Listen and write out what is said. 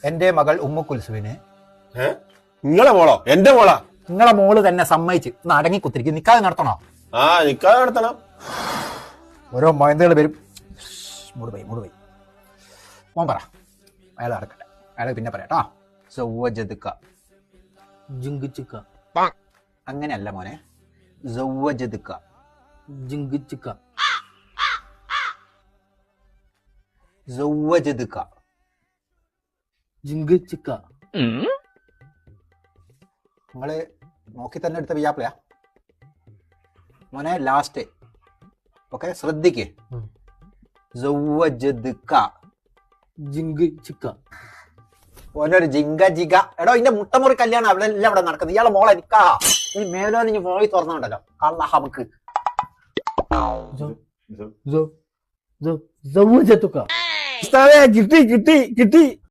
എന്റെ മകൾ ഉമ്മു കുൽസുവിന് നിങ്ങളെ മോളോ? എന്റെ മോളാ? നിങ്ങളെ മോള് തന്നെ സമ്മതിച്ച് ഒന്ന് അടങ്ങി കുത്തിരിക്കും. നിക്കാതെ നടത്തണോ? നിക്കാതെ നടത്തണം. ഓരോ മൊയന്തകൾ വരും. മൂട് പോയി മോൻ പറ. അയാൾ നടക്കട്ടെ, അയാൾ പിന്നെ പറയാട്ടോ. സൗവജദ്ക. ജിങ്കിച്ചിക്ക. അങ്ങനെയല്ല മോനെ, സൗവജദ്ക. ജിങ്കിച്ചിക്ക. സൗവജദ്ക. ജിങ്കിച്ചിക്ക. നിങ്ങള് നോക്കി തന്നെ എടുത്ത വിയാപ്പിളയാ മോനെ. ലാസ്റ്റ് ഓക്കെ, ശ്രദ്ധിക്ക്. സൗവജദ്ക. ജിങ്കിച്ചിക്ക. ഓനൊരു ജിങ്ക ജിഗ. എടോ, ഇന്റെ മുട്ടമുറി കല്യാണം അവിടെ എല്ലാം ഇവിടെ നടക്കുന്നത്. ഇയാളെ മോളെ നിക്കാ. ഇനി മേലോ നീ പോയി തുറന്നുണ്ടല്ലോ കള്ള ഹമക്ക്. സൗവജത്തുക്ക. കിട്ടി